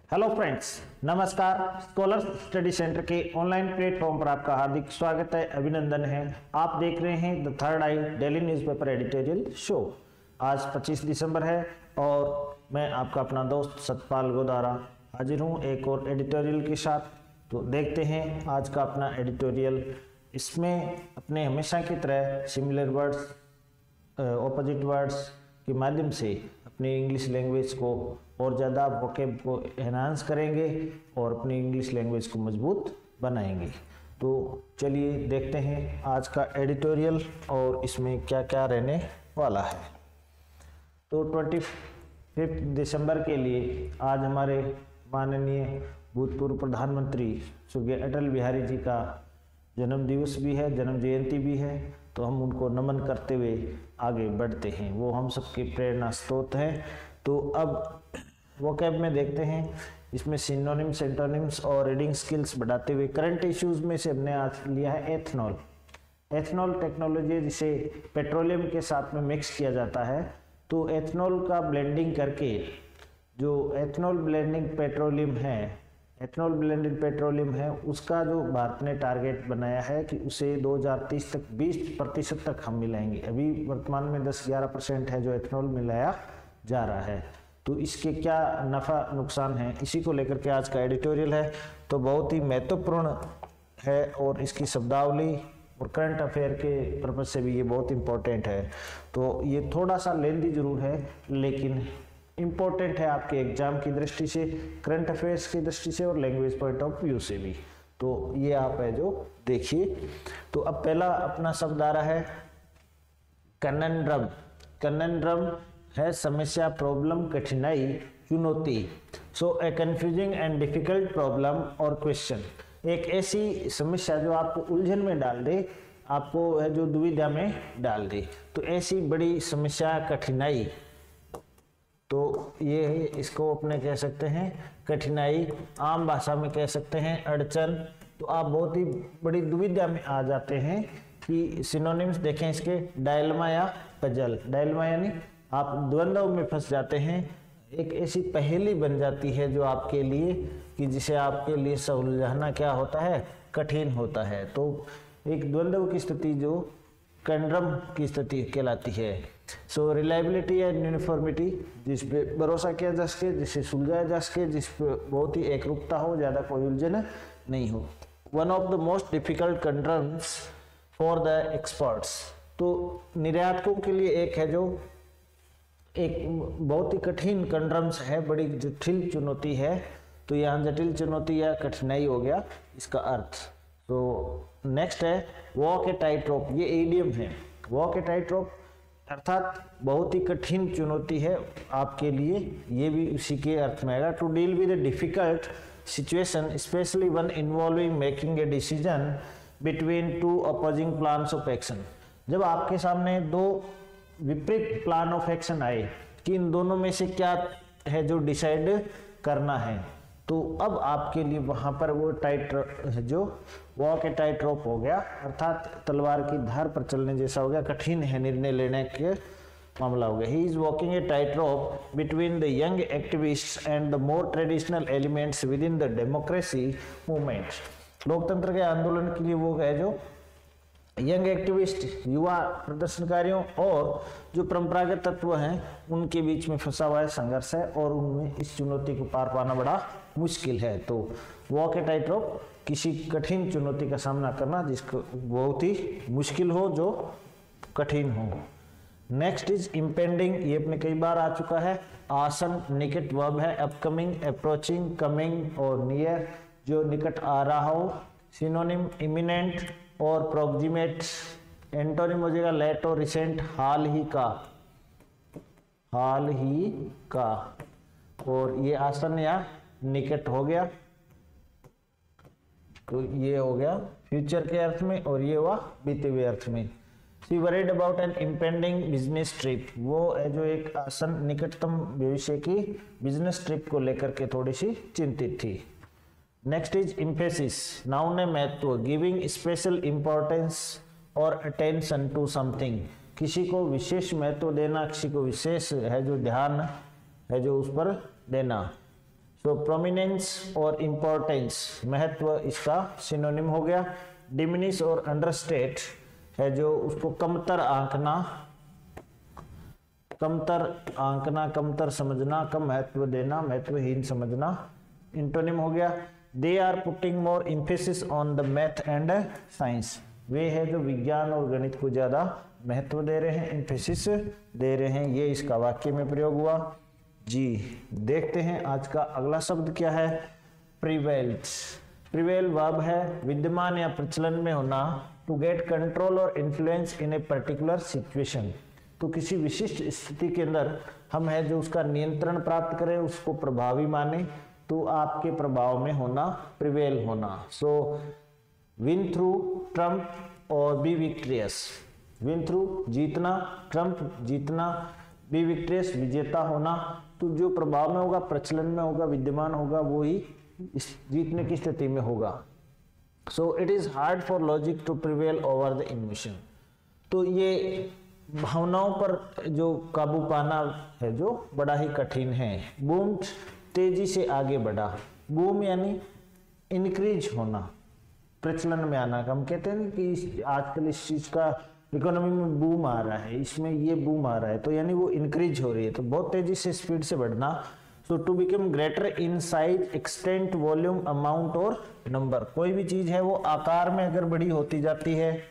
Hello friends, नमस्कार। Scholar study centre के online platform पर आपका हार्दिक स्वागत है, अभिनंदन है। आप देख रहे हैं the third I daily newspaper editorial show. आज 25 दिसंबर है और मैं आपका अपना दोस्त सतपाल गोदारा हाजिर हूँ एक और एडिटोरियल के साथ। तो देखते हैं आज का अपना एडिटोरियल। इसमें अपने हमेशा की तरह सिमिलर वर्ड्स, ऑपोजिट वर्ड्स के माध्यम से अपनी इंग्लिश लैंग्वेज को और ज़्यादा वोकैब को एनहांस करेंगे और अपनी इंग्लिश लैंग्वेज को मजबूत बनाएंगे। तो चलिए देखते हैं आज का एडिटोरियल और इसमें क्या क्या रहने वाला है। तो 25 दिसंबर के लिए आज हमारे माननीय भूतपूर्व प्रधानमंत्री स्वर्गीय अटल बिहारी जी का जन्म दिवस भी है, जन्म जयंती भी है। तो हम उनको नमन करते हुए आगे बढ़ते हैं। वो हम सबके प्रेरणा स्रोत हैं। तो अब वोकैब में देखते हैं, इसमें सिनोनिम्स, एंटोनिम्स और रीडिंग स्किल्स बढ़ाते हुए करंट इश्यूज में से हमने आज लिया है एथनॉल। एथनॉल टेक्नोलॉजी जिसे पेट्रोलियम के साथ में मिक्स किया जाता है। तो एथनॉल का ब्लेंडिंग करके जो एथनॉल ब्लेंडिंग पेट्रोलियम है, एथनॉल ब्लेंडेड पेट्रोलियम है, उसका जो भारत ने टारगेट बनाया है कि उसे 2030 तक 20% तक हम मिलाएंगे। अभी वर्तमान में 10-11% है जो एथनॉल मिलाया जा रहा है। तो इसके क्या नफ़ा नुकसान है, इसी को लेकर के आज का एडिटोरियल है। तो बहुत ही महत्वपूर्ण है और इसकी शब्दावली और करंट अफेयर के पर्पज से भी ये बहुत इम्पोर्टेंट है। तो ये थोड़ा सा लेंदी जरूर है लेकिन इम्पोर्टेंट है आपके एग्जाम की दृष्टि से, करंट अफेयर्स की दृष्टि से और लैंग्वेज पॉइंट ऑफ व्यू से भी। तो ये आप है जो देखिए। तो अब पहला अपना शब्द आ रहा है कनंड्रम। कनंड्रम है समस्या, प्रॉब्लम, कठिनाई, चुनौती। सो ए कंफ्यूजिंग एंड डिफिकल्ट प्रॉब्लम और क्वेश्चन, एक ऐसी समस्या जो आपको उलझन में डाल दे, आपको है जो दुविधा में डाल दे। तो ऐसी बड़ी समस्या, कठिनाई, तो ये इसको अपने कह सकते हैं कठिनाई, आम भाषा में कह सकते हैं अड़चन। तो आप बहुत ही बड़ी दुविधा में आ जाते हैं कि सिनोनिम्स देखें इसके, डायलमा या पजल। डायलमा यानी आप द्वंद्व में फंस जाते हैं, एक ऐसी पहेली बन जाती है जो आपके लिए कि जिसे आपके लिए सुलझाना क्या होता है, कठिन होता है। तो एक द्वंद्व की स्थिति जो कंड्रम की स्थिति कहलाती है। सो रिलायबिलिटी एंड यूनिफॉर्मिटी, जिस पे भरोसा किया जा सके, जिसे सुलझाया जा सके, जिस पे बहुत ही एकरूपता हो, ज़्यादा कोई उलझन नहीं हो। One of the most difficult conundrums for the experts, तो निर्यातकों के लिए एक है जो एक बहुत ही कठिन कंड्रम्स है, बड़ी जटिल चुनौती है। तो यहाँ जटिल चुनौती या कठिनाई हो गया इसका अर्थ। तो नेक्स्ट है वॉक ए टाइट रोप। ये ईडियम है, वॉक ए टाइट रोप अर्थात बहुत ही कठिन चुनौती है आपके लिए, ये भी उसी के अर्थ में आएगा। To deal with a difficult situation specially one involving making a decision between two opposing plans of action. जब आपके सामने दो विपरीत प्लान ऑफ एक्शन आए कि इन दोनों में से क्या है जो डिसाइड करना है, तो अब आपके लिए वहां पर वो टाइट जो वॉक ए टाइट रोप हो गया, अर्थात तलवार की धार पर चलने जैसा हो गया, कठिन है निर्णय लेने के मामला हो गया। He is walking A tight rope between the young activists and the more traditional elements with in the democracy movement. लोकतंत्र के आंदोलन के लिए वो है जो यंग एक्टिविस्ट, युवा प्रदर्शनकारियों और जो परंपरागत तत्व हैं उनके बीच में फंसा हुआ है, संघर्ष है और उनमें इस चुनौती को पार पाना बड़ा मुश्किल है। तो वॉक ए टाइट रोप, किसी कठिन चुनौती का सामना करना जिसको बहुत ही मुश्किल हो, जो कठिन हो। नेक्स्ट इज इम्पेंडिंग, ये अपने कई बार आ चुका है। आसन निकट वर्ब है, अपकमिंग, अप्रोचिंग, कमिंग और नियर, जो निकट आ रहा हो। सिनोनिम इमिनेंट और प्रोक्सिमेट। एंटोनिम हो जाएगा लेट और रिसेंट, हाल ही का, हाल ही का। और ये आसन या निकट हो गया, तो ये हो गया फ्यूचर के अर्थ में और ये हुआ बीते हुए अर्थ में। She worried about an impending business trip, वो है जो एक आसन निकटतम भविष्य की बिजनेस ट्रिप को लेकर के थोड़ी सी चिंतित थी। नेक्स्ट इज इम्फेसिस, नाउन है महत्व, गिविंग स्पेशल इंपॉर्टेंस और अटेंशन टू समथिंग, किसी को विशेष महत्व देना, किसी को विशेष है जो ध्यान है जो उस पर देना। सो प्रोमिनेंस और इम्पोर्टेंस, महत्व, इसका सिनोनिम हो गया। डिमिनिश और अंडरस्टेट है जो उसको कमतर आंकना, कमतर समझना, कम महत्व देना, महत्वहीन समझना, इंटोनिम हो गया। They are putting more emphasis on the math and science, वे है जो विज्ञान और गणित को ज्यादा महत्व दे रहे हैं, एम्फेसिस दे रहे हैं। ये इसका वाक्य में प्रयोग हुआ जी। देखते हैं आज का अगला शब्द क्या है, प्रिवेल्ड। प्रिवेल वर्ब है विद्यमान या प्रचलन में होना, टू गेट कंट्रोल और influence in a particular situation, तो किसी विशिष्ट स्थिति के अंदर हम है जो उसका नियंत्रण प्राप्त करें, उसको प्रभावी माने, तो आपके प्रभाव में होना, प्रिवेल होना। सो विन थ्रू, ट्रम्प और बी विक्ट्रियस। विन थ्रू जीतना, ट्रम्प जीतना, बी विक्ट्रियस विजेता होना, तो जो प्रभाव में होगा, प्रचलन में होगा, विद्यमान होगा, वो ही जीतने की स्थिति में होगा। So it is hard for logic to prevail over the emotion, तो ये भावनाओं पर जो काबू पाना है जो बड़ा ही कठिन है। बूम्ड, तेजी से आगे बढ़ा। बूम यानी इंक्रीज होना, प्रचलन में आना। हम कहते हैं कि आजकल इस चीज का इकोनॉमी में बूम आ रहा है, इसमें ये बूम आ रहा है, तो यानी वो इंक्रीज हो रही है, तो बहुत तेजी से स्पीड से बढ़ना। So to become greater in size, extent, volume, amount और नंबर। कोई भी चीज है वो आकार में अगर बड़ी होती जाती है,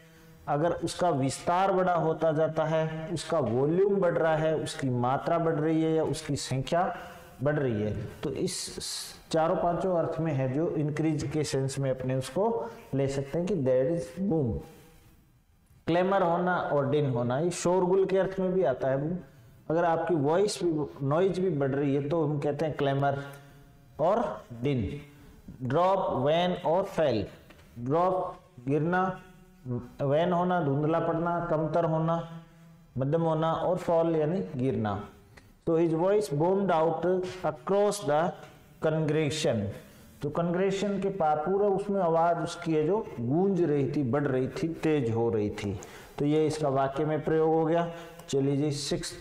अगर उसका विस्तार बड़ा होता जाता है, उसका वॉल्यूम बढ़ रहा है, उसकी मात्रा बढ़ रही है या उसकी संख्या बढ़ रही है, तो इस चारों पांचों अर्थ में है जो इंक्रीज के सेंस में अपने उसको ले सकते हैं कि देयर इज बूम। क्लेमर होना और डिन होना, ये शोरगुल के अर्थ में भी आता है बूम। अगर आपकी वॉइस भी, नॉइज भी बढ़ रही है तो हम कहते हैं क्लेमर और डिन। ड्रॉप, वैन और फेल। ड्रॉप गिरना, वैन होना धुंधला पड़ना, कमतर होना, मध्यम होना, और फॉल यानी गिरना। तो his voice boomed out across the congregation, तो कॉन्ग्रेगेशन के पार पूरा उसमें आवाज उसकी है जो गूंज रही थी, बढ़ रही थी, तेज हो रही थी। तो ये इसका वाक्य में प्रयोग हो गया। चलिए जी, 6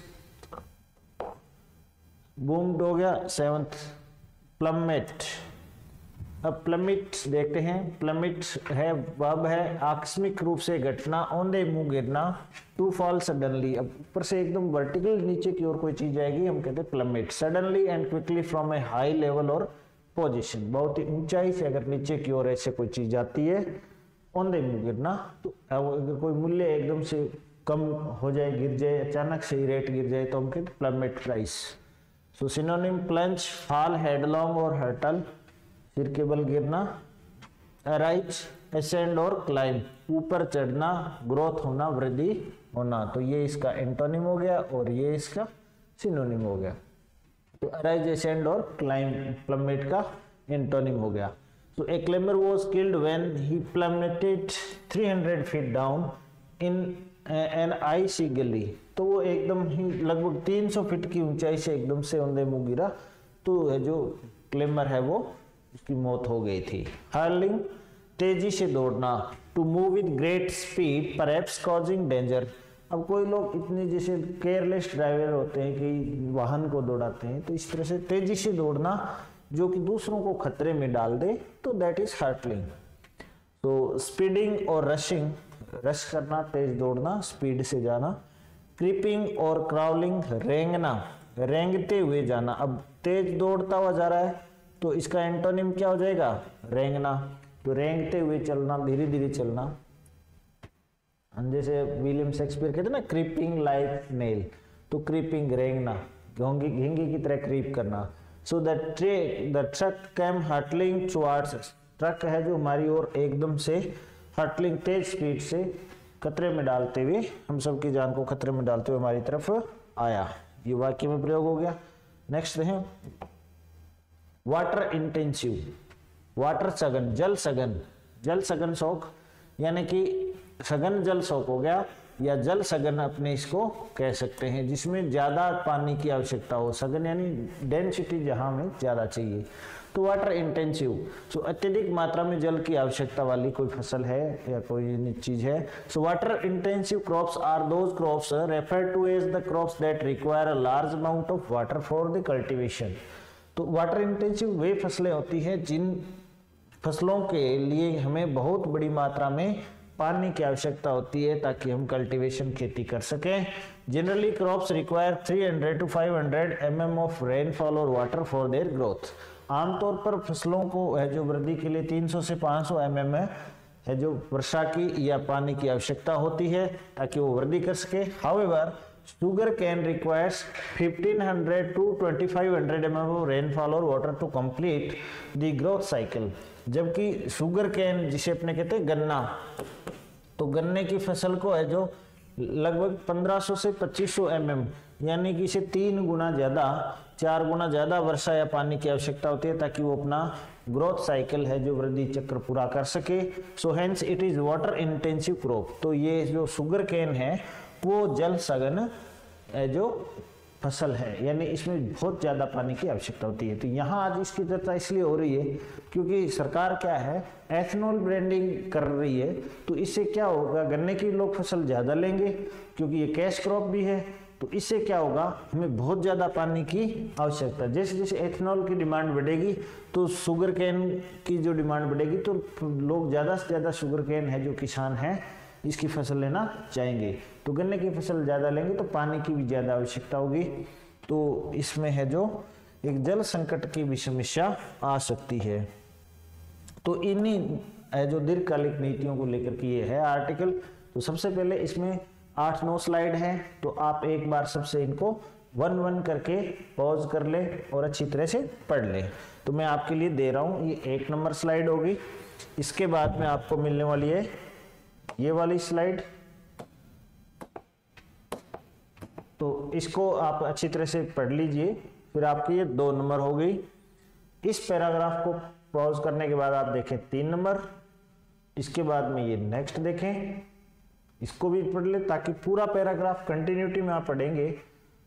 बूम्ड हो गया। 7th plummet. अब प्लमिट देखते हैं। प्लमिट है वर्ब है आकस्मिक रूप से घटना, ऑन द मुंह गिरना, टू फॉल सडनली। अब ऊपर से एकदम वर्टिकल नीचे की ओर कोई चीज आएगी, हम कहते हैं प्लमिट। Suddenly and quickly from A high level और पोजीशन, बहुत ही ऊंचाई से अगर नीचे की ओर ऐसे कोई चीज आती है, ऑन द मुंह गिरना। तो अगर कोई मूल्य एकदम से कम हो जाए, गिर जाए, अचानक से ही रेट गिर जाए, तो हम कहते हैं प्लमिट प्राइस। सो सिनोनिम प्लंज, फॉल, हेडलॉन्ग और हर्टल, सिर के बल गिरना। राइज, असेंड और क्लाइंब, ऊपर चढ़ना, ग्रोथ होना, वृद्धि होना। तो ये इसका एंटोनिम हो गया और ये इसका सिनोनिम हो गया। तो राइज, असेंड और क्लाइंब प्लमेट का एंटोनिम हो गया। तो a climber was killed when he plummeted 300 feet down in an icy gully. तो वो एकदम ही लगभग 300 फीट की ऊंचाई से एकदम से औंधे मुंह गिरा, तो जो क्लाइंबर है वो उसकी मौत हो गई थी। हर्लिंग, तेजी से दौड़ना, to move with great speed perhaps causing danger. अब कोई लोग इतने जैसे केयरलेस ड्राइवर होते हैं कि वाहन को दौड़ाते हैं, तो इस तरह से तेजी से दौड़ना जो कि दूसरों को खतरे में डाल दे, तो दैट इज हर्टलिंग। तो स्पीडिंग और रशिंग, रश करना, तेज दौड़ना, स्पीड से जाना। क्रीपिंग और क्राउलिंग, रेंगना, रेंगते हुए जाना। अब तेज दौड़ता हुआ जा रहा है तो इसका एंटोनिम क्या हो जाएगा, रेंगना। तो रेंगते हुए चलना, धीरे धीरे चलना। जैसे विलियम शेक्सपियर कहते ना, क्रीपिंग लाइक नेल, तो क्रीपिंग रेंगना, घिंगी की तरह क्रीप करना। So the truck came hurtling towards us, truck है जो हमारी ओर एकदम से हर्टलिंग, तेज स्पीड से खतरे में डालते हुए, हम सबकी जान को खतरे में डालते हुए हमारी तरफ आया। ये वाक्य में प्रयोग हो गया। नेक्स्ट है वाटर इंटेंसिव, वाटर सघन, जल सघन, जल सघन शौक, यानी कि सघन जल शौक हो गया, या जल सघन अपने इसको कह सकते हैं, जिसमें ज्यादा पानी की आवश्यकता हो। सघन यानी डेंसिटी जहां में ज्यादा चाहिए, तो वाटर इंटेंसिव। सो अत्यधिक मात्रा में जल की आवश्यकता वाली कोई फसल है या कोई चीज है। So water intensive crops are those crops referred to as the crops that require a large amount of water for the cultivation. तो वाटर इंटेंसिव वे फसलें होती हैं जिन फसलों के लिए हमें बहुत बड़ी मात्रा में पानी की आवश्यकता होती है ताकि हम कल्टीवेशन खेती कर सकें। Generally crops require 300 to 500 mm of rainfall और वाटर फॉर देयर ग्रोथ। आमतौर पर फसलों को है जो वृद्धि के लिए 300 से 500 mm है जो वर्षा की या पानी की आवश्यकता होती है ताकि वो वृद्धि कर सके। However sugar cane requires 1500 to 2500 mm of rainfall और water to complete the growth cycle. जबकि शुगर कैन जिसे अपने कहते हैं गन्ना, तो गन्ने की फसल को है जो लगभग 1500 से 2500 mm यानी कि इसे 3 गुना ज़्यादा 4 गुना ज़्यादा वर्षा या पानी की आवश्यकता होती है ताकि वो अपना ग्रोथ साइकिल है जो वृद्धि चक्र पूरा कर सके। So hence it is water intensive crop. तो ये जो शुगर कैन है वो जल सघन जो फसल है, यानी इसमें बहुत ज़्यादा पानी की आवश्यकता होती है। तो यहाँ आज इसकी चर्चा इसलिए हो रही है क्योंकि सरकार क्या है एथेनॉल ब्रांडिंग कर रही है। तो इससे क्या होगा, गन्ने की लोग फसल ज़्यादा लेंगे क्योंकि ये कैश क्रॉप भी है। तो इससे क्या होगा, हमें बहुत ज़्यादा पानी की आवश्यकता। जैसे जैसे एथेनॉल की डिमांड बढ़ेगी तो शुगर कैन की जो डिमांड बढ़ेगी तो लोग ज़्यादा से ज़्यादा शुगर कैन है जो किसान हैं इसकी फसल लेना चाहेंगे। तो गन्ने की फसल ज़्यादा लेंगे तो पानी की भी ज़्यादा आवश्यकता होगी। तो इसमें है जो एक जल संकट की भी समस्या आ सकती है। तो इन्हीं जो दीर्घकालिक नीतियों को लेकर के ये है आर्टिकल। तो सबसे पहले इसमें 8-9 स्लाइड हैं, तो आप एक बार सबसे इनको 1-1 करके पॉज कर ले और अच्छी तरह से पढ़ ले। तो मैं आपके लिए दे रहा हूँ, ये 1 नंबर स्लाइड होगी। इसके बाद में आपको मिलने वाली है ये वाली स्लाइड। तो इसको आप अच्छी तरह से पढ़ लीजिए। फिर आपकी ये 2 नंबर हो गई। इस पैराग्राफ को पॉज करने के बाद आप देखें 3 नंबर। इसके बाद में ये नेक्स्ट देखें, इसको भी पढ़ ले ताकि पूरा पैराग्राफ कंटिन्यूटी में आप पढ़ेंगे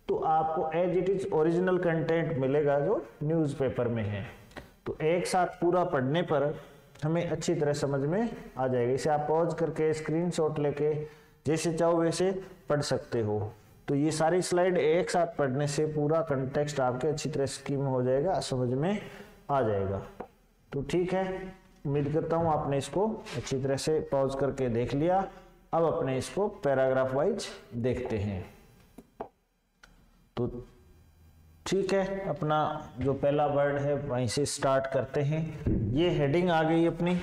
तो आपको as it is original content मिलेगा जो न्यूज़पेपर में है। तो एक साथ पूरा पढ़ने पर हमें अच्छी तरह समझ में आ जाएगा। इसे आप पॉज करके स्क्रीनशॉट लेके जैसे चाहो वैसे पढ़ सकते हो। तो ये सारी स्लाइड एक साथ पढ़ने से पूरा कंटेक्स्ट आपके अच्छी तरह स्कीम हो जाएगा, समझ में आ जाएगा। तो ठीक है, उम्मीद करता हूँ आपने इसको अच्छी तरह से पॉज करके देख लिया। अब अपने इसको पैराग्राफ वाइज देखते हैं। तो ठीक है, अपना जो पहला वर्ड है वहीं से स्टार्ट करते हैं। ये हेडिंग आ गई अपनी,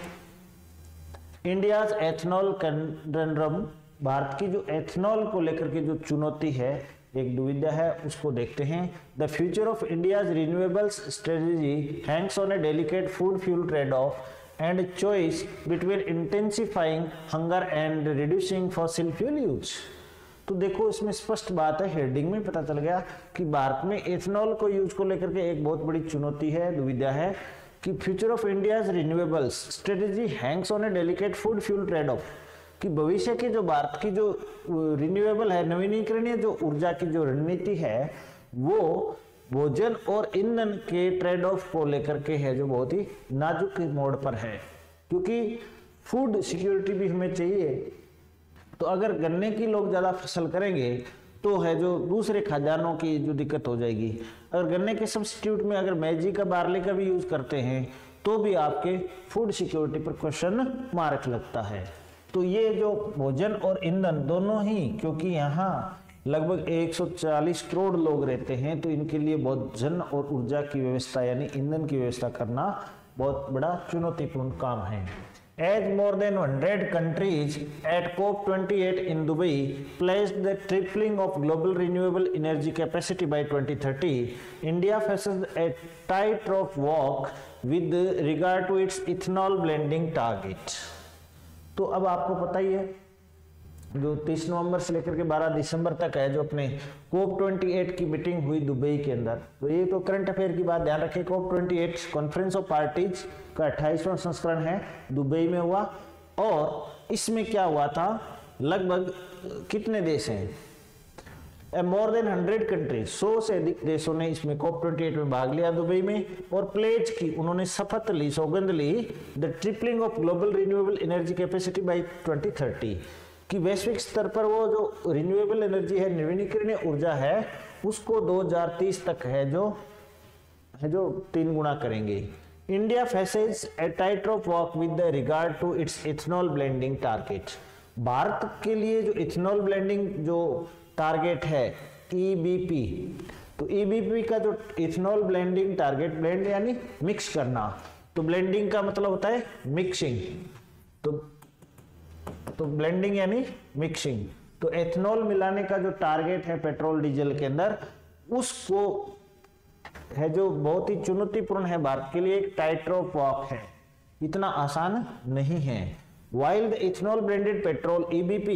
इंडियाज एथेनॉल कंडरम। भारत की जो एथेनॉल को लेकर के जो चुनौती है, एक दुविधा है, उसको देखते हैं। The future of India's renewables strategy Hanks on A delicate food fuel trade off and choice between intensifying hunger and reducing fossil fuel use। तो देखो इसमें स्पष्ट बात है, हेडिंग में पता चल गया कि भारत में एथेनॉल को यूज को लेकर के एक बहुत बड़ी चुनौती है, दुविधा है कि future of India's renewables strategy Hanks on A delicate food fuel trade off, कि भविष्य की जो भारत की जो रिन्यूएबल है, नवीनीकरणीय जो ऊर्जा की जो रणनीति है वो भोजन और ईंधन के ट्रेड ऑफ को लेकर के है जो बहुत ही नाजुक मोड़ पर है, क्योंकि फूड सिक्योरिटी भी हमें चाहिए। तो अगर गन्ने की लोग ज़्यादा फसल करेंगे तो है जो दूसरे खाद्यान्नों की जो दिक्कत हो जाएगी। अगर गन्ने के सब्स्टिट्यूट में अगर मैजी का बार्ली का भी यूज करते हैं तो भी आपके फूड सिक्योरिटी पर क्वेश्चन मार्क लगता है। तो ये जो भोजन और ईंधन दोनों ही, क्योंकि यहाँ लगभग 140 करोड़ लोग रहते हैं, तो इनके लिए भोजन और ऊर्जा की व्यवस्था यानी ईंधन की व्यवस्था करना बहुत बड़ा चुनौतीपूर्ण काम है। As more than 100 countries at COP28 in Dubai pledged the tripling of global renewable energy capacity by 2030, India faces a tightrope walk with regard to its ethanol blending target। तो अब आपको पता ही है जो 30 नवंबर से लेकर के 12 दिसंबर तक है जो अपने COP28 की मीटिंग हुई दुबई के अंदर। तो ये तो करंट अफेयर की बात ध्यान रखें, COP28 कॉन्फ्रेंस ऑफ पार्टीज का 28वां संस्करण है, दुबई में हुआ। और इसमें क्या हुआ था, लगभग कितने देश हैं, मोर देन 100 कंट्रीज, 100 से अधिक देशों ने इसमें COP28 में भाग लिया दुबई में, और प्लेज की, उन्होंने शपथ ली, सौगंध ली, the tripling of global renewable energy capacity by 2030, कि वैश्विक स्तर पर वो जो रिन्यूएबल एनर्जी है, नवीनीकरणीय ऊर्जा है, उसको 2030 तक है जो है जो 3 गुना करेंगे। India faces a tight rope walk with regard to its ethanol blending target. भारत के लिए जो इथेनॉल ब्लेंडिंग जो टारगेट है ईबीपी, तो ईबीपी का जो इथेनॉल ब्लेंडिंग टारगेट, ब्लेंड यानी मिक्स करना, तो ब्लेंडिंग का मतलब होता है मिक्सिंग, तो ब्लेंडिंग यानी मिक्सिंग, तो एथेनॉल मिलाने का जो टारगेट है पेट्रोल डीजल के अंदर, उसको है जो बहुत ही चुनौतीपूर्ण है भारत के लिए, एक टाइट रॉप वॉक है, इतना आसान नहीं है। While the ethanol blended petrol EBP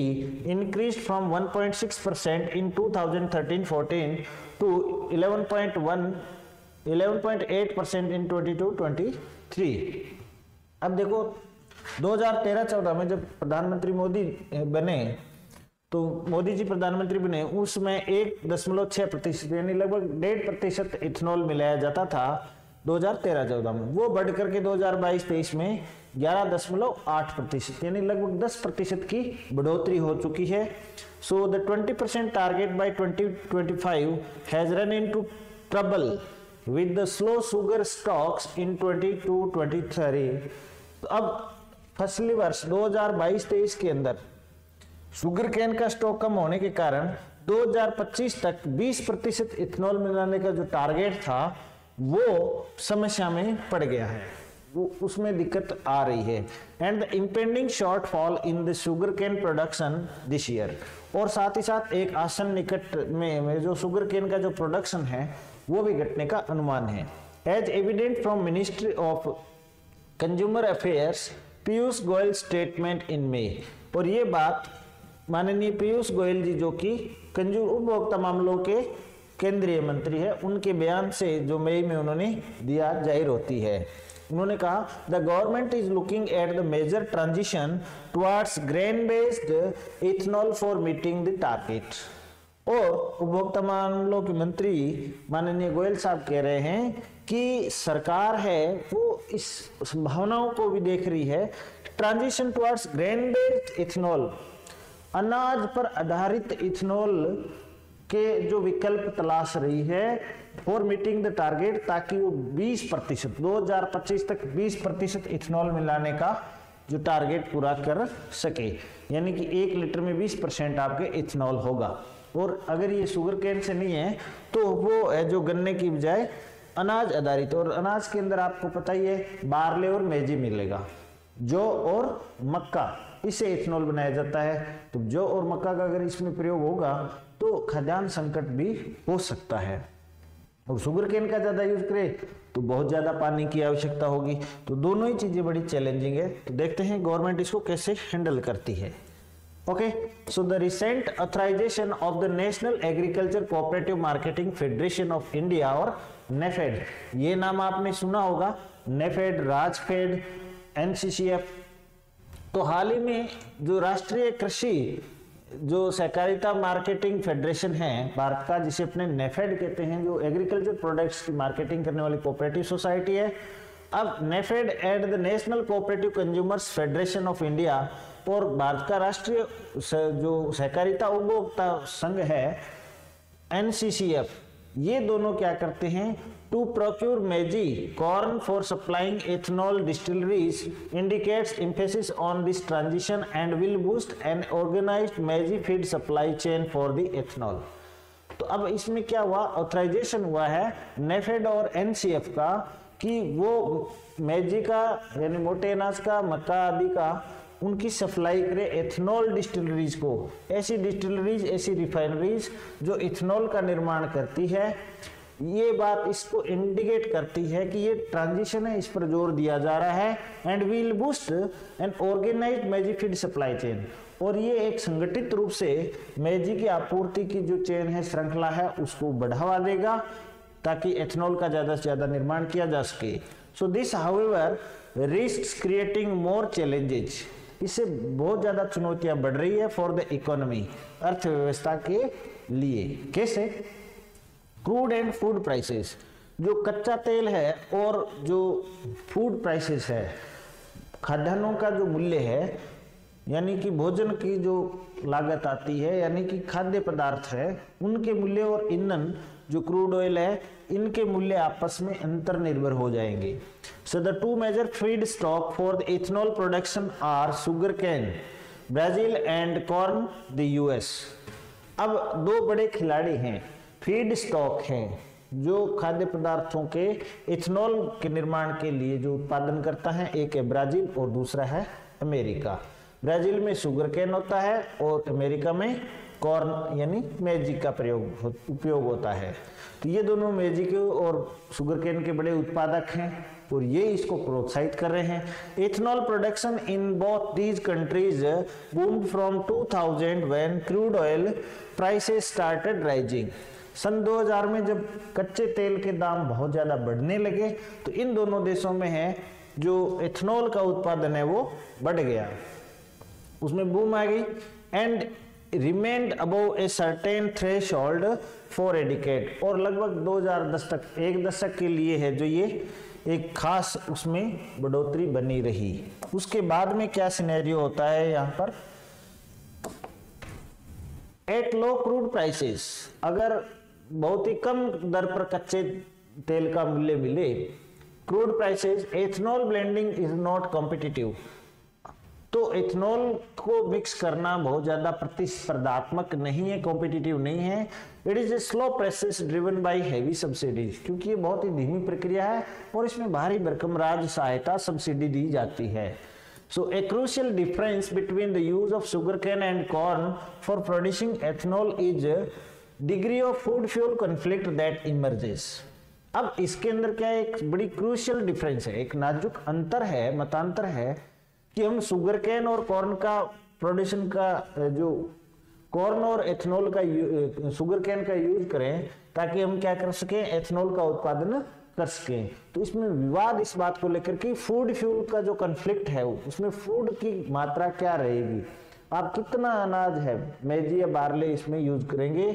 increased from 1.6% in 2013-14 to 11.8% in 22-23। अब देखो 2013-14 में जब प्रधानमंत्री मोदी बने, तो मोदी जी प्रधानमंत्री बने, उसमें 1.6% यानी लगभग 1.5% इथेनॉल मिलाया जाता था 2013-14 में। वो बढ़ करके 2022-23 में 11.8% यानी लगभग 10% की बढ़ोतरी हो चुकी है। So the 20% target by 2025 has run into trouble with the slow sugar stocks in 22-23। तो अब फसली वर्ष 2022-23 के अंदर शुगर केन का स्टॉक कम होने के कारण 2025 तक 20% इथेनॉल मिलाने का जो टारगेट था वो समस्या में पड़ गया है, वो उसमें दिक्कत आ रही है। And the impending shortfall in the sugar cane production this year, और साथ ही साथ एक आसन निकट में जो शुगर केन का जो प्रोडक्शन है वो भी घटने का अनुमान है। As evident from ministry of consumer affairs Piyush Goyal statement in May, और ये बात माननीय पीयूष गोयल जी जो कि उपभोक्ता मामलों के केंद्रीय मंत्री है, उनके बयान से जो मई में उन्होंने दिया जाहिर होती है। उन्होंने कहा the government is looking at the major transition towards grain based ethanol for meeting the target. और उपभोक्ता मामलों के मंत्री माननीय गोयल साहब कह रहे हैं कि सरकार है वो इस संभावनाओं को भी देख रही है, transition towards grain based ethanol, अनाज पर आधारित इथेनॉल के जो विकल्प तलाश रही है फॉर मीटिंग द टारगेट, ताकि वो 20% 2025 तक 20% इथेनॉल मिलाने का जो टारगेट पूरा कर सके, यानी कि 1 लीटर में 20% आपके इथेनॉल होगा। और अगर ये शुगर केन से नहीं है तो वो है जो गन्ने की बजाय अनाज आधारित, और अनाज के अंदर आपको पता ही है बार्ले और मेजी मिलेगा, जौ और मक्का, इससे इथेनॉल बनाया जाता है। तो जौ और मक्का का अगर इसमें प्रयोग होगा तो खाद्यान्न संकट भी हो सकता है, और शुगर केन का ज्यादा यूज करें तो बहुत ज्यादा पानी की आवश्यकता होगी, तो दोनों ही चीजें बड़ी चैलेंजिंग है। तो देखते हैं गवर्नमेंट इसको कैसे हैंडल करती है। Okay, so the recent authorisation of the National Agriculture Cooperative Marketing Federation of India और नेफेड, ये नाम आपने सुना होगा, नेफेड, राजफेड, एनसीसीएफ। तो हाल ही में जो राष्ट्रीय कृषि जो सहकारिता मार्केटिंग फेडरेशन है भारत का, जिसे अपने नेफेड कहते हैं, जो एग्रीकल्चर प्रोडक्ट्स की मार्केटिंग करने वाली कोऑपरेटिव सोसाइटी है, अब NAFED and the national cooperative consumers federation of India और भारत का राष्ट्रीय जो सहकारिता उपभोक्ता संघ है एनसीसीएफ, ये दोनों क्या करते हैं, to procure maize corn for supplying ethanol distilleries indicates emphasis on this transition and will boost an organised maize feed supply chain for the ethanol. तो अब इसमें क्या हुआ, ऑथराइजेशन हुआ है नेफेड और एनसीएफ का कि वो मेजी का यानी मोटे अनाज का, मक्का आदि का, उनकी सप्लाई करे एथेनॉल डिस्टिलरीज को, ऐसी डिस्टिलरीज, ऐसी रिफाइनरीज जो इथेनॉल का निर्माण करती है। ये बात इसको इंडिकेट करती है कि ये ट्रांजिशन है, इस पर जोर दिया जा रहा है। And will boost an organised maize feed supply chain, और ये एक संगठित रूप से मेजी की आपूर्ति की जो चेन है, श्रृंखला है, उसको बढ़ावा देगा ताकि एथेनॉल का ज्यादा से ज्यादा निर्माण किया जा सके। So this however risks creating more challenges, इससे बहुत ज्यादा चुनौतियां बढ़ रही है फॉर द इकोनॉमी, अर्थव्यवस्था के लिए। कैसे, क्रूड एंड फूड प्राइसेस, जो कच्चा तेल है और जो फूड प्राइसेस है, खाद्यान्नों का जो मूल्य है, यानी कि भोजन की जो लागत आती है, यानी कि खाद्य पदार्थ है, उनके मूल्य और ईंधन जो क्रूड ऑयल है, इनके मूल्य आपस में अंतर निर्भर हो जाएंगे। So the two major feed stock for the ethanol production are sugar cane Brazil and corn the US. अब दो बड़े खिलाड़ी हैं, फीड स्टॉक हैं, जो खाद्य पदार्थों के इथेनॉल के निर्माण के लिए जो उत्पादन करता है, एक है ब्राजील और दूसरा है अमेरिका। ब्राजील में शुगर केन होता है और अमेरिका में कॉर्न यानी मैजिक का उपयोग होता है। तो ये दोनों मैजिक और शुगर केन के बड़े उत्पादक हैं और ये इसको प्रोत्साहित कर रहे हैं। Ethanol production in both these countries boomed from 2000 when crude oil prices started rising. सन 2000 में जब कच्चे तेल के दाम बहुत ज्यादा बढ़ने लगे तो इन दोनों देशों में है जो इथेनॉल का उत्पादन है वो बढ़ गया, उसमें बूम आ गई। And remained above a certain threshold for a decade, और लगभग 2010 तक, एक दशक के लिए है जो ये एक खास उसमें बढ़ोतरी बनी रही। उसके बाद में क्या सिनेरियो होता है यहाँ पर, एट लो क्रूड प्राइसेस, अगर बहुत ही कम दर पर कच्चे तेल का मूल्य मिले, crude prices, ethanol blending is not competitive, तो एथेनॉल को मिक्स करना बहुत ज्यादा प्रतिस्पर्धात्मक नहीं है, कॉम्पिटिटिव नहीं है। It is a slow process driven by heavy subsidies, क्योंकि ये बहुत ही धीमी प्रक्रिया है और इसमें भारी भरकम राज्य सहायता सब्सिडी दी जाती है। So a crucial difference between the use of sugarcane and corn for producing ethanol is degree of food fuel conflict that emerges। अब इसके अंदर क्या है, एक बड़ी क्रूशियल डिफरेंस है, एक नाजुक अंतर है, मतांतर है कि हम सुगरकेन और कॉर्न का प्रोडक्शन का जो कॉर्न और एथेनॉल का सुगरकेन का यूज करें ताकि हम क्या कर सकें, एथेनॉल का उत्पादन कर सकें। तो इसमें विवाद इस बात को लेकर कि फूड फ्यूल का जो कन्फ्लिक्ट है उसमें फूड की मात्रा क्या रहेगी, आप कितना अनाज है मैजी या बार्ले इसमें यूज करेंगे,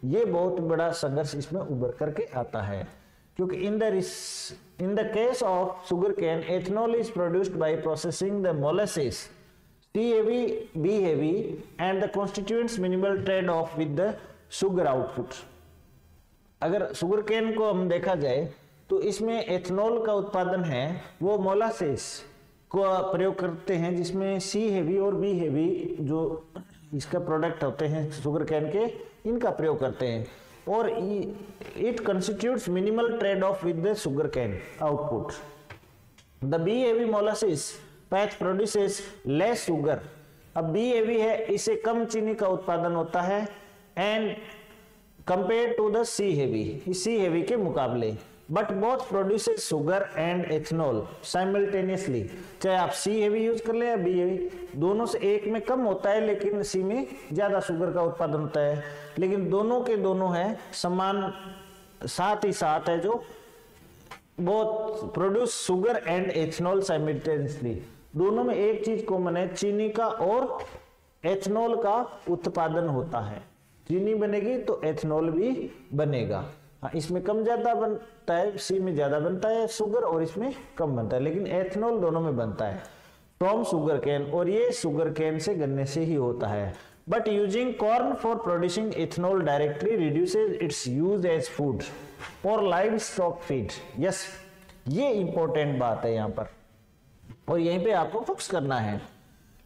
ये बहुत बड़ा संघर्ष इसमें उभर करके आता है। क्योंकि in the case of sugar cane ethanol is produced by processing the molasses C heavy, B heavy and the constituents minimal trade off with the sugar output। अगर शुगर केन को हम देखा जाए तो इसमें एथेनॉल का उत्पादन है वो मोलासेस को प्रयोग करते हैं, जिसमें सी हेवी और बी हेवी जो इसका प्रोडक्ट होते हैं शुगर कैन के, इनका प्रयोग करते हैं और it constitutes minimal trade off with the sugar cane output. The B heavy molasses batch produces less sugar. अब बी हेवी है, इससे कम चीनी का उत्पादन होता है and compare to the C heavy, इस सी हेवी के मुकाबले। But both produces sugar and ethanol simultaneously, चाहे आप सी हेवी यूज कर ले या बी हेवी, दोनों से एक में कम होता है लेकिन सी में ज्यादा शुगर का उत्पादन होता है, लेकिन दोनों के दोनों है समान, साथ ही साथ है जो both produce sugar and ethanol simultaneously, दोनों में एक चीज कॉमन है, चीनी का और एथेनॉल का उत्पादन होता है। चीनी बनेगी तो एथेनॉल भी बनेगा। हाँ, इसमें कम ज्यादा बनता है, सी में ज्यादा बनता है शुगर और इसमें कम बनता है, लेकिन एथेनॉल दोनों में बनता है फ्रॉम शुगर केन, और ये शुगर केन से गन्ने से ही होता है। But using corn for producing ethanol directly reduces its use as food और लाइव स्टॉक फीड। यस, ये इंपॉर्टेंट बात है यहाँ पर और यहीं पे आपको फोकस करना है।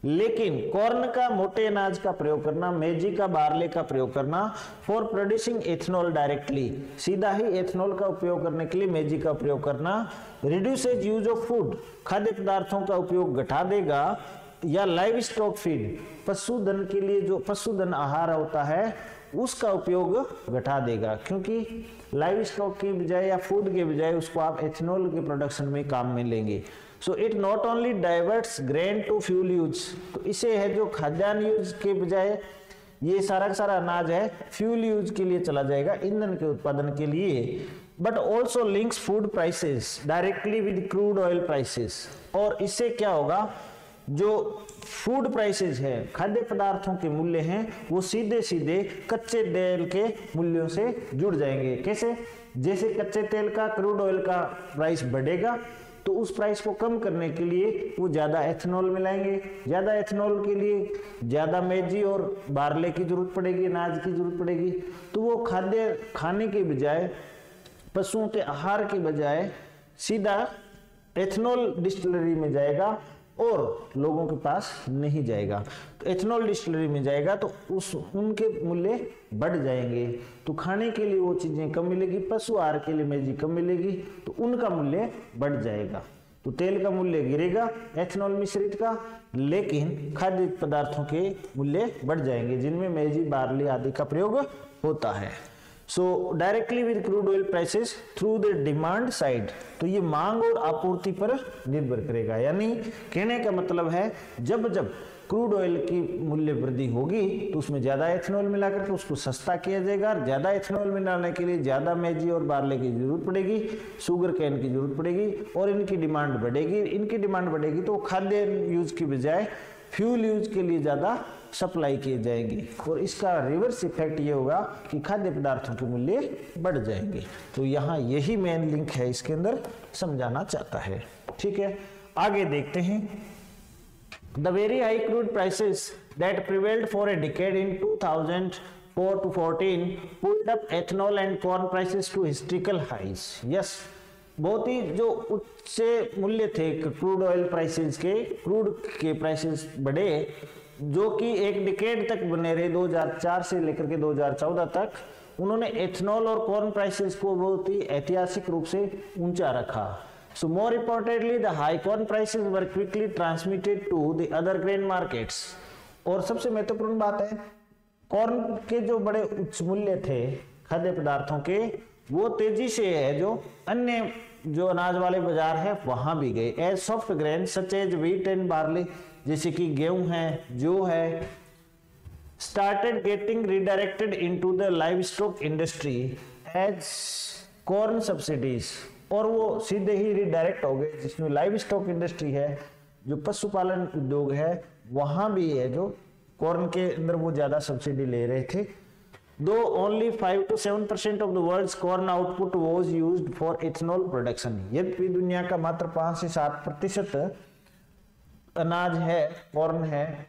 लेकिन कॉर्न का, मोटे अनाज का प्रयोग करना, मेजी का, बार्ले का प्रयोग करना फॉर प्रोड्यूसिंग एथेनॉल डायरेक्टली, सीधा ही एथेनॉल का उपयोग करने के लिए मेजी का प्रयोग करना, रिड्यूसेज यूज ऑफ फूड, खाद्य पदार्थों का उपयोग घटा देगा, या लाइव स्टॉक फीड, पशुधन के लिए जो पशुधन आहार होता है उसका उपयोग घटा देगा, क्योंकि लाइव स्टॉक के बजाय या फूड के बजाय उसको आप एथेनॉल के प्रोडक्शन में काम में लेंगे। So it not only diverts grain to fuel use, तो इसे है जो खाद्यान्न यूज के बजाय ये सारा का सारा अनाज है फ्यूल यूज के लिए चला जाएगा, ईंधन के उत्पादन के लिए। But also links food prices directly with crude oil prices, और इससे क्या होगा, जो फूड प्राइसेस है, खाद्य पदार्थों के मूल्य हैं, वो सीधे सीधे कच्चे तेल के मूल्यों से जुड़ जाएंगे। कैसे? जैसे कच्चे तेल का, क्रूड ऑयल का प्राइस बढ़ेगा तो उस प्राइस को कम करने के लिए वो ज़्यादा एथेनॉल मिलाएंगे। ज़्यादा एथेनॉल के लिए ज़्यादा मैजी और बार्ले की जरूरत पड़ेगी, अनाज की जरूरत पड़ेगी। तो वो खाद्य खाने के बजाय, पशुओं के आहार के बजाय सीधा एथेनॉल डिस्टिलरी में जाएगा और लोगों के पास नहीं जाएगा। तो एथेनॉल डिस्टिलरी में जाएगा तो उनके मूल्य बढ़ जाएंगे। तो खाने के लिए वो चीजें कम मिलेगी, पशु आहार के लिए मैजी कम मिलेगी, तो उनका मूल्य बढ़ जाएगा। तो तेल का मूल्य गिरेगा एथेनॉल मिश्रित का, लेकिन खाद्य पदार्थों के मूल्य बढ़ जाएंगे जिनमें मैजी, बार्ली आदि का प्रयोग होता है। सो directly with crude oil prices through the demand side, तो ये मांग और आपूर्ति पर निर्भर करेगा। यानी कहने का मतलब है जब जब क्रूड ऑयल की मूल्य वृद्धि होगी तो उसमें ज्यादा एथेनॉल मिला करके उसको सस्ता किया जाएगा। ज्यादा एथेनॉल मिलाने के लिए ज्यादा मैजी और बार्ले की जरूरत पड़ेगी, शुगर कैन की जरूरत पड़ेगी और इनकी डिमांड बढ़ेगी। इनकी डिमांड बढ़ेगी तो खाद्य यूज की बजाय फ्यूल यूज के लिए ज्यादा सप्लाई किए जाएंगे और इसका रिवर्स इफेक्ट ये होगा कि खाद्य पदार्थों के मूल्य बढ़ जाएंगे। तो यहाँ यही मेन लिंक है, इसके अंदर समझाना चाहता है। ठीक है, आगे देखते हैं। The very high crude prices that prevailed for a decade in 2004 to 14 pulled up ethanol and corn prices to historical highs. Yes, बहुत ही जो उच्च मूल्य थे क्रूड ऑयल प्राइसेस के, क्रूड के प्राइसेस बढ़े जो कि एक डिकेड तक बने रहे, 2004 से लेकर के 2014 तक। उन्होंने एथेनॉल और कॉर्न प्राइसेस को बहुत ही ऐतिहासिक रूप से ऊंचा रखा। So more importantly, the high corn prices were quickly transmitted to the other grain markets. और सबसे महत्वपूर्ण बात है, कॉर्न के जो बड़े उच्च मूल्य थे खाद्य पदार्थों के, वो तेजी से है जो अन्य जो अनाज वाले बाजार है वहां भी गए। As soft grain such as wheat and barley, जैसे कि गेहूं है, जौ है, started getting redirected into the livestock industry as corn subsidies, और वो सीधे ही रिडायरेक्ट हो गए जिसमें लाइव स्टॉक इंडस्ट्री है, जो पशुपालन उद्योग है, वहां भी है जो कॉर्न के अंदर वो ज्यादा सब्सिडी ले रहे थे। Though only 5 to 7% of the world's corn output was used for ethanol production, यद्यपि दुनिया का मात्र 5 से 7% अनाज है, कॉर्न है,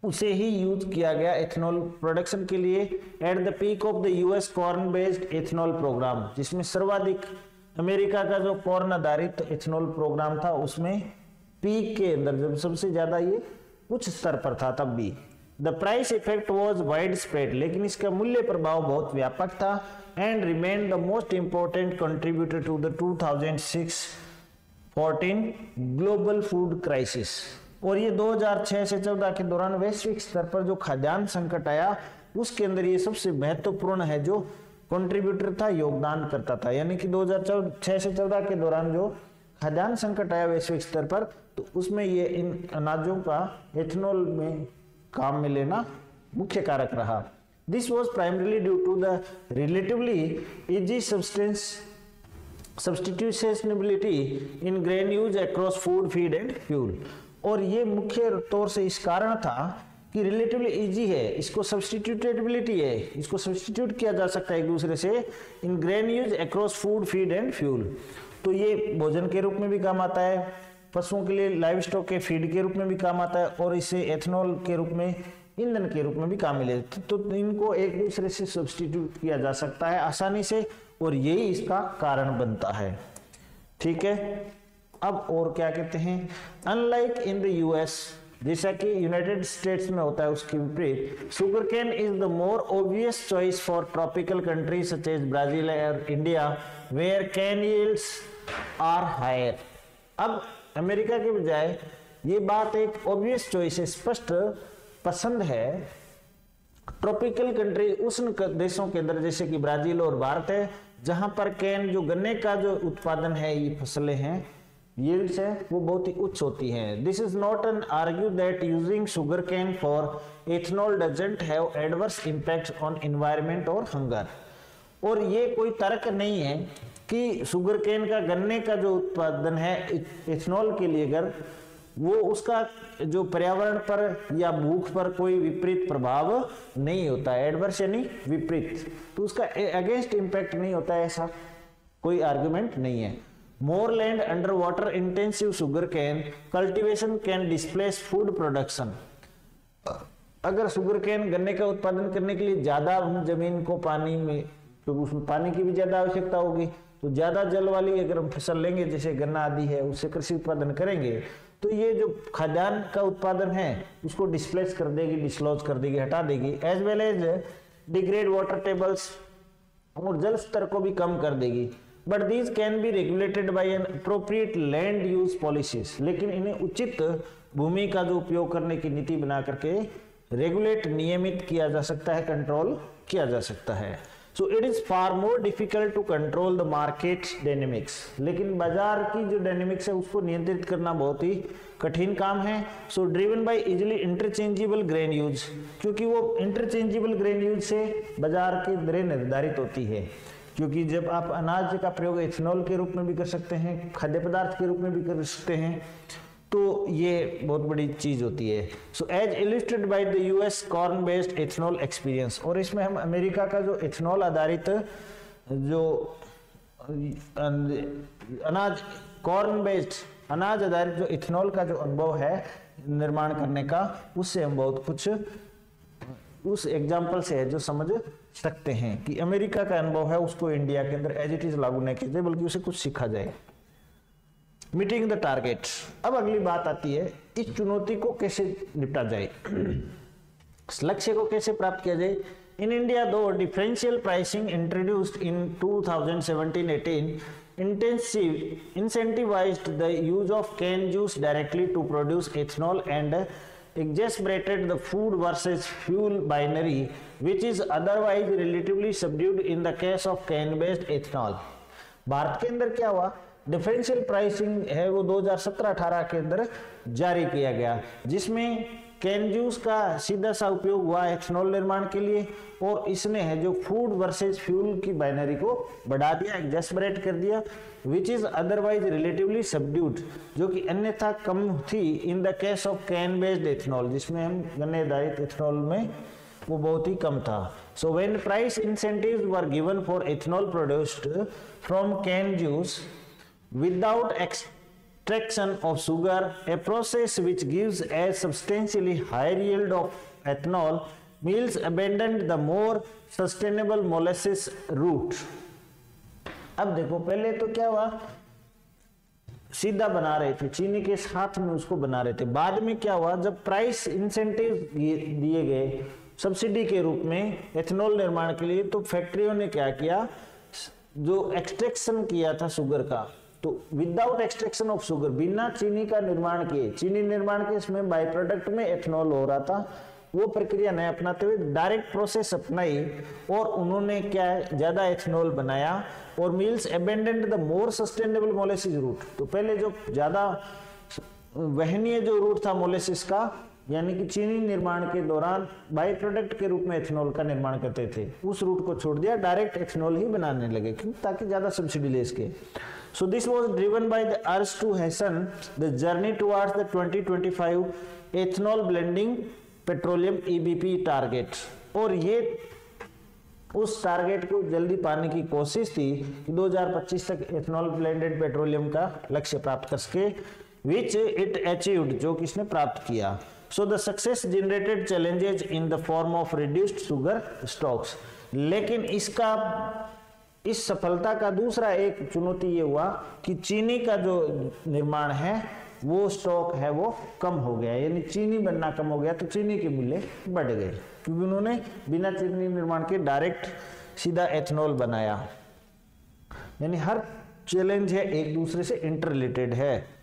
उसे ही यूज किया गया एथेनॉल प्रोडक्शन के लिए। At the peak of the US corn based ethanol programme, जिसमें सर्वाधिक अमेरिका का जो कॉर्न आधारित एथेनॉल प्रोग्राम था, उसमें पीक के अंदर जब सबसे ज्यादा ये उच्च स्तर पर था तब भी the price effect was widespread, लेकिन इसका मूल्य प्रभाव बहुत व्यापक था। And remain the most important contributor to the 2006-14 global food crisis. और ये 2006 से 14 के दौरान वैश्विक स्तर पर जो खाद्यान्न संकट आया उसके अंदर ये सबसे महत्वपूर्ण है जो कंट्रीब्यूटर था, योगदान करता था। यानी कि 2006 से 14 के दौरान जो खाद्यान्न संकट आया वैश्विक स्तर पर, तो उसमें ये इन अनाजों का एथेनॉल में काम में लेना मुख्य कारक रहा। This was primarily due to the relatively easy substitutionability in grain use across food, feed and fuel. और ये मुख्य तौर से इस कारण था कि रिलेटिवली इजी है, इसको सब्स्टिट्यूटेबिलिटी है, इसको सब्स्टिट्यूट किया जा सकता है एक दूसरे से। इन grain use across food, feed and fuel, तो ये भोजन के रूप में भी काम आता है, पशुओं के लिए लाइव स्टॉक के फीड के रूप में भी काम आता है, और इसे एथेनॉल के रूप में, ईंधन के रूप में भी काम मिले। तो इनको एक दूसरे से सब्स्टिट्यूट किया जा सकता है आसानी से, और यही इसका कारण बनता है। ठीक है, अब और क्या कहते हैं, अनलाइक इन द यूएस, जैसा कि यूनाइटेड स्टेट्स में होता है उसके विपरीत, sugar cane is the more obvious choice for tropical countries such as Brazil और India where cane yields are higher. अब अमेरिका के बजाय ये बात एक ऑब्वियस चॉइस है, स्पष्ट पसंद है ट्रॉपिकल कंट्री, उष्ण देशों के अंदर जैसे कि ब्राजील और भारत है, जहां पर कैन जो गन्ने का जो उत्पादन है, ये फसलें हैं, यील्ड्स है, वो बहुत ही उच्च होती हैं। This is not an argue that using sugar cane for ethanol doesn't have adverse impact on environment और हंगर। और ये कोई तर्क नहीं है कि शुगर कैन का, गन्ने का जो उत्पादन है एथेनॉल के लिए, अगर वो उसका जो पर्यावरण पर या भूख पर कोई विपरीत प्रभाव नहीं होता है, एडवर्स यानी विपरीत, तो उसका अगेंस्ट इम्पैक्ट नहीं होता है, ऐसा कोई आर्गुमेंट नहीं है। मोर land under water intensive sugar cane cultivation can displace food production. अगर शुगर कैन गन्ने का उत्पादन करने के लिए ज्यादा जमीन को पानी में, तो उसमें पानी की भी ज्यादा आवश्यकता होगी, तो ज्यादा जल वाली अगर हम फसल लेंगे जैसे गन्ना आदि है, उससे कृषि उत्पादन करेंगे तो ये जो खाद्यान्न का उत्पादन है उसको डिस्प्लेस कर देगी, डिसलॉज कर देगी, हटा देगी, as well as degrade water tables, और जल स्तर को भी कम कर देगी। But these can be regulated by an appropriate land use policies, लेकिन इन्हें उचित भूमि का जो उपयोग करने की नीति बना करके रेगुलेट, नियमित किया जा सकता है, कंट्रोल किया जा सकता है। So it is far more difficult to control the market dynamics, लेकिन बाजार की जो डायनेमिक्स है उसको नियंत्रित करना बहुत ही कठिन काम है। So driven by easily interchangeable grain use, क्योंकि वो इंटरचेंजेबल ग्रेन यूज से बाजार की दरें निर्धारित होती है, क्योंकि जब आप अनाज का प्रयोग एथेनॉल के रूप में भी कर सकते हैं, खाद्य पदार्थ के रूप में भी कर सकते हैं, तो ये बहुत बड़ी चीज होती है। So as illustrated by the US corn based ethanol experience, और इसमें हम अमेरिका का जो एथेनॉल आधारित जो अनाज, कॉर्न बेस्ड अनाज आधारित जो एथेनॉल का जो अनुभव है निर्माण करने का, उससे हम बहुत कुछ उस एग्जाम्पल से है जो समझ सकते हैं कि अमेरिका का अनुभव है उसको इंडिया के अंदर एज इट इज लागू नहीं किया जाए, बल्कि उसे कुछ सीखा जाए। मीटिंग द टारगेट, अब अगली बात आती है इस चुनौती को कैसे निपटा जाए, लक्ष्य को कैसे प्राप्त किया जाए। इन इंडिया दो differential pricing introduced in 2017-18 incentivized the use of cane juice directly to produce ethanol and exacerbated the food versus fuel binary, which is otherwise relatively subdued in the case of cane based ethanol। Bharat के अंदर क्या हुआ, differential pricing है वो 2017-18 के अंदर जारी किया गया, जिसमें कैन जूस का सीधा सा उपयोग हुआ एथेनॉल निर्माण के लिए, और इसने है जो फूड वर्सेस फ्यूल की बाइनरी को बढ़ा दिया, एक्सेसरेट कर दिया, which is otherwise relatively subdued, जो कि अन्यथा कम थी इन the case of can based ethanol, जिसमें हम गन्ने आधारित एथेनॉल में वो बहुत ही कम था। So when price incentives were given for ethanol produced from can juice without extraction of sugar, a process which gives a substantially higher yield of ethanol, mills abandoned the more sustainable molasses route। अब देखो, पहले तो क्या हुआ, सीधा बना रहे थे, चीनी के साथ में उसको बना रहे थे, बाद में क्या हुआ, जब प्राइस इंसेंटिव दिए गए सब्सिडी के रूप में एथेनॉल निर्माण के लिए, तो फैक्ट्रियों ने क्या किया, जो एक्सट्रैक्शन किया था शुगर का, तो विदाउट एक्सट्रैक्शन ऑफ शुगर, बिना चीनी का निर्माण किए, चीनी निर्माण के इसमें बाय प्रोडक्ट में एथेनॉल हो रहा था, वो प्रक्रिया नहीं अपनाते हुए डायरेक्ट प्रोसेस अपनाई, और उन्होंने क्या है, ज्यादा एथेनॉल बनाया, और mills abandoned the more sustainable molasses route. तो पहले जो ज्यादा वहनीय जो रूट था मोलेसिस का, यानी कि चीनी निर्माण के दौरान बाय प्रोडक्ट के रूप में एथेनॉल का निर्माण करते थे, उस रूट को छोड़ दिया, डायरेक्ट एथेनॉल ही बनाने लगे, ताकि ज्यादा सब्सिडी ले सके। So this was driven by the urge to hasten the journey towards the 2025 ethanol blending petroleum EBP target, और ये उस टारगेट को जल्दी पाने की कोशिश थी कि 2025 तक एथेनॉल ब्लेंडेड पेट्रोलियम का लक्ष्य प्राप्त कर सके, which it achieved, जो किसने प्राप्त किया। So the success generated challenges in the form of reduced sugar stocks, लेकिन इसका, इस सफलता का दूसरा एक चुनौती ये हुआ कि चीनी का जो निर्माण है वो स्टॉक है वो कम हो गया, यानी चीनी बनना कम हो गया, तो चीनी के मूल्य बढ़ गए, क्योंकि उन्होंने बिना चीनी निर्माण के डायरेक्ट सीधा एथेनॉल बनाया। यानी हर चैलेंज है एक दूसरे से इंटररिलेटेड है।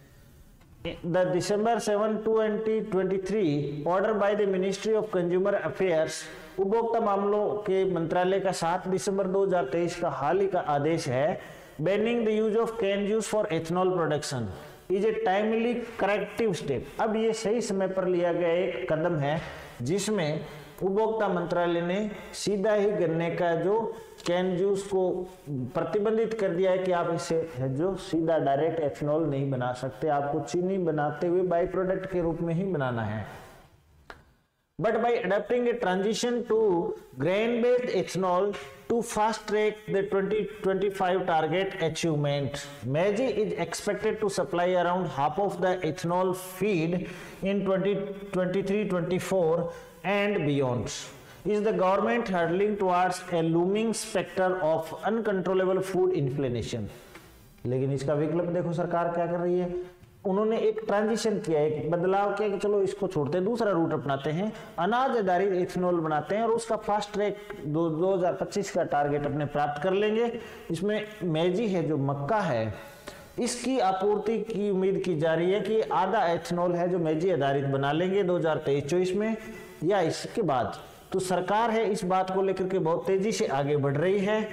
The December 7, 2023 order by the Ministry of Consumer Affairs, उपभोक्ता मामलों के मंत्रालय का 7 दिसंबर 2023 का हाल ही का आदेश है, banning the use of can juice for ethanol production is a timely corrective step. अब ये सही समय पर लिया गया एक कदम है, जिसमें उपभोक्ता मंत्रालय ने सीधा ही गन्ने का जो कैन जूस को प्रतिबंधित कर दिया है कि आप इसे जो सीधा डायरेक्ट एथेनॉल नहीं बना सकते, आपको चीनी बनाते हुए बाई प्रोडक्ट के रूप में ही बनाना है। But by adopting a transition to grain-based ethanol, to fast track the 2025 target achievement. MEGI is expected to supply around half of the ethanol feed in 2023-24 and beyond. Is the government hurtling towards a looming specter of uncontrollable food inflation? लेकिन इसका विकल्प देखो सरकार क्या कर रही है, उन्होंने एक ट्रांजिशन किया, एक बदलाव किया कि चलो इसको छोड़ते हैं, दूसरा रूट अपनाते हैं, अनाज आधारित इथेनॉल बनाते हैं और उसका फास्ट ट्रैक 2025 का टारगेट अपने प्राप्त कर लेंगे। इसमें मेजी है जो मक्का है, इसकी आपूर्ति की उम्मीद की जा रही है कि आधा एथेनॉल है जो मेजी आधारित बना लेंगे 2023-24 में या इसके बाद। तो सरकार है इस बात को लेकर के बहुत तेजी से आगे बढ़ रही है।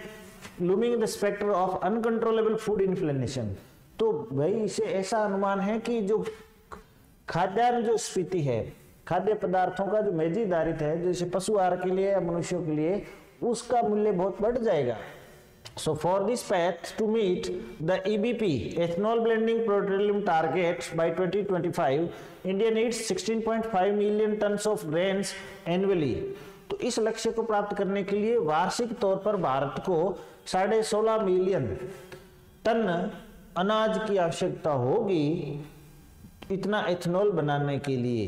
Looming the spectre of uncontrollable food inflation, तो भाई इसे ऐसा अनुमान है कि जो खाद्यान्न जो स्फीति है, खाद्य पदार्थों का जो मेजी आधारित है, जैसे पशु आहार के लिए या मनुष्यों के लिए, उसका मूल्य बहुत बढ़ जाएगा। So for this path to meet the EBP ethanol blending petroleum target by 2025, India needs 16.5 million tons of grains annually. तो इस लक्ष्य को प्राप्त करने के लिए वार्षिक तौर पर भारत को 16.5 मिलियन टन अनाज की आवश्यकता होगी इतना एथेनॉल बनाने के लिए।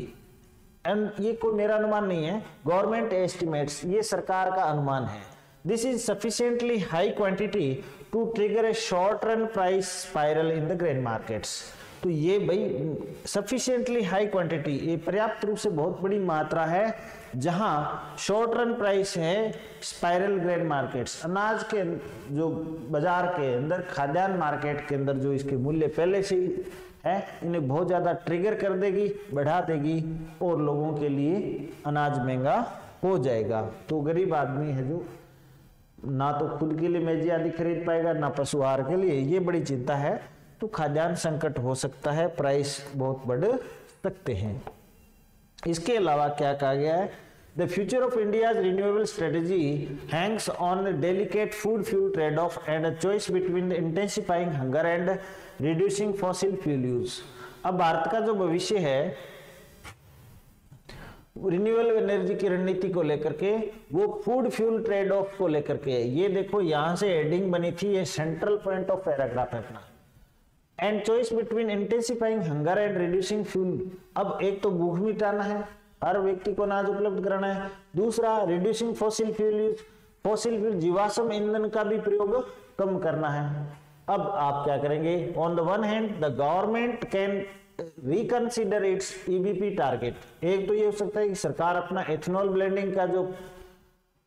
एंड ये कोई मेरा अनुमान नहीं है, गवर्नमेंट एस्टिमेट्स, ये सरकार का अनुमान है। This is sufficiently high quantity to trigger a short run price spiral in the grain markets. तो ये भाई सफिशिएंटली हाई क्वांटिटी, ये पर्याप्त रूप से बहुत बड़ी मात्रा है जहां शॉर्ट रन प्राइस है स्पाइरल ग्रेन मार्केट्स, अनाज के जो बाजार के अंदर, खाद्यान्न मार्केट के अंदर जो इसके मूल्य पहले से ही है, इन्हें बहुत ज्यादा ट्रिगर कर देगी, बढ़ा देगी और लोगों के लिए अनाज महंगा हो जाएगा। तो गरीब आदमी है जो ना तो खुद के लिए मेजी आदि खरीद पाएगा, ना पशु आहार के लिए, ये बड़ी चिंता है। तो खाद्यान्न संकट हो सकता है, प्राइस बहुत बढ़ सकते हैं। इसके अलावा क्या कहा गया है, the future of India's renewable strategy Hanks on delicate food fuel trade off and a choice between intensifying hunger and reducing fossil fuel use. अब भारत का जो भविष्य है रिन्यूएबल एनर्जी की रणनीति को लेकर के, वो फूड फ्यूल ट्रेड ऑफ को लेकर के, ये देखो यहां से हेडिंग बनी थी, ये सेंट्रल पॉइंट ऑफ पैराग्राफ है अपना। And choice between intensifying hunger and reducing fuel. अब एक तो भूख मिटाना है, हर व्यक्ति को अनाज उपलब्ध कराना है, दूसरा reducing fossil fuel use, fossil fuel जीवाश्म ईंधन का भी प्रयोग कम करना है। अब आप क्या करेंगे, on the one hand the government can reconsider it's EBP target. एक तो ये हो सकता है कि सरकार अपना एथेनॉल ब्लेंडिंग का जो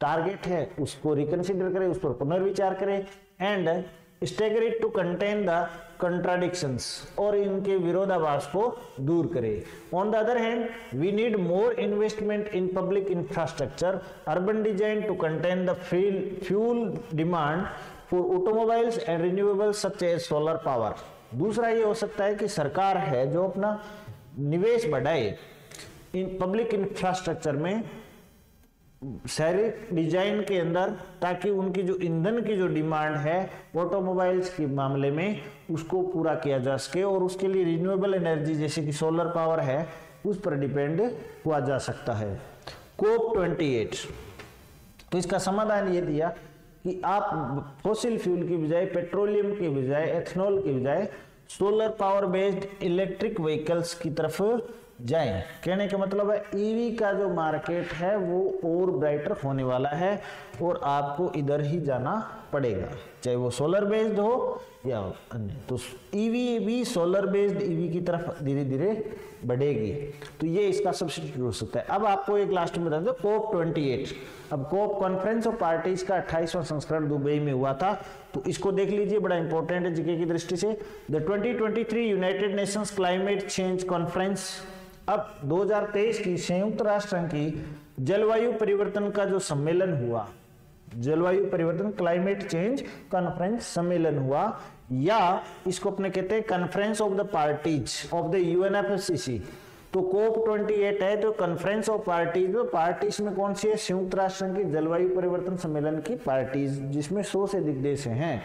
टारगेट है उसको रिकंसिडर करे, उस पर पुनर्विचार करे, and stagger it to contain the contradictions, और इनके विरोधाभास को दूर करे। On the other hand we need more investment in public infrastructure, urban design to contain the fuel demand for automobiles and renewable such as solar power. दूसरा ये हो सकता है कि सरकार है जो अपना निवेश बढ़ाए इन पब्लिक इंफ्रास्ट्रक्चर में, शहरी डिजाइन के अंदर, ताकि उनकी जो ईंधन की जो डिमांड है ऑटोमोबाइल्स के मामले में उसको पूरा किया जा सके, और उसके लिए रिन्यूएबल एनर्जी जैसे कि सोलर पावर है उस पर डिपेंड हुआ जा सकता है। कोप 28, तो इसका समाधान ये दिया कि आप फॉसिल फ्यूल की बजाय, पेट्रोलियम की बजाय, एथेनॉल की बजाय solar power based electric vehicles की तरफ जाएं। कहने का मतलब है ईवी का जो मार्केट है वो और ब्राइटर होने वाला है और आपको इधर ही जाना पड़ेगा, चाहे वो सोलर बेस्ड हो या अन्य। तो ईवी भी सोलर बेस्ड ईवी की तरफ धीरे धीरे बढ़ेगी, तो ये इसका सब्स्टिट्यूट हो सकता है। अब आपको एक लास्ट में बता दो, कोप 28। अब कोप कॉन्फ्रेंस ऑफ पार्टीज का 28वां संस्करण दुबई में हुआ था, तो इसको देख लीजिए, बड़ा इंपॉर्टेंट है जीके की दृष्टि से। The 2023 United Nations climate change conference, अब 2023 की संयुक्त राष्ट्र संघ की जलवायु परिवर्तन का जो सम्मेलन हुआ, जलवायु परिवर्तन क्लाइमेट चेंज कॉन्फ्रेंस सम्मेलन हुआ, या इसको अपने कहते हैं conference of the parties of the UNFCCC. तो कोप 28 है तो कॉन्फ्रेंस ऑफ पार्टीज, तो पार्टीज में कौन सी है, संयुक्त राष्ट्र संघ की जलवायु परिवर्तन सम्मेलन की पार्टीज, जिसमें 100 से अधिक देश हैं।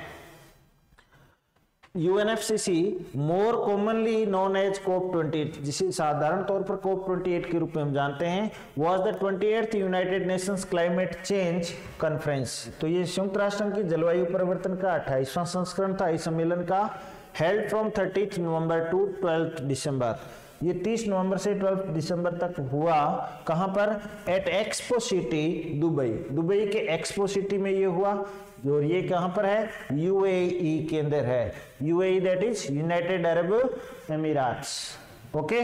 UNFCC more commonly known as COP28, जिसे साधारण तौर पर COP28 के रूप में हम जानते हैं, was the 28th United Nations climate change conference. तो ये संयुक्त राष्ट्र संघ की जलवायु परिवर्तन का 28वां संस्करण था इस सम्मेलन का, हेल्ड फ्रॉम 30 नवंबर टू 12 दिसंबर। ये 30 नवंबर से 12 दिसंबर तक हुआ। कहां पर? At Expo City Dubai, Dubai के एक्सपो सिटी में ये हुआ। और ये कहां पर है? UAE के अंदर है। UAE that is United Arab Emirates. Okay,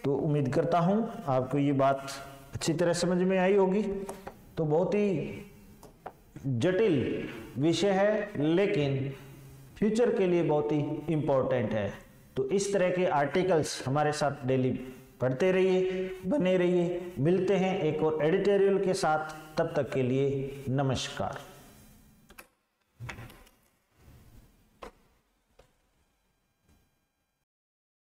तो उम्मीद करता हूं आपको ये बात अच्छी तरह समझ में आई होगी। तो बहुत ही जटिल विषय है, लेकिन फ्यूचर के लिए बहुत ही इंपॉर्टेंट है। तो इस तरह के आर्टिकल्स हमारे साथ डेली पढ़ते रहिए, बने रहिए। मिलते हैं एक और एडिटोरियल के साथ, तब तक के लिए नमस्कार।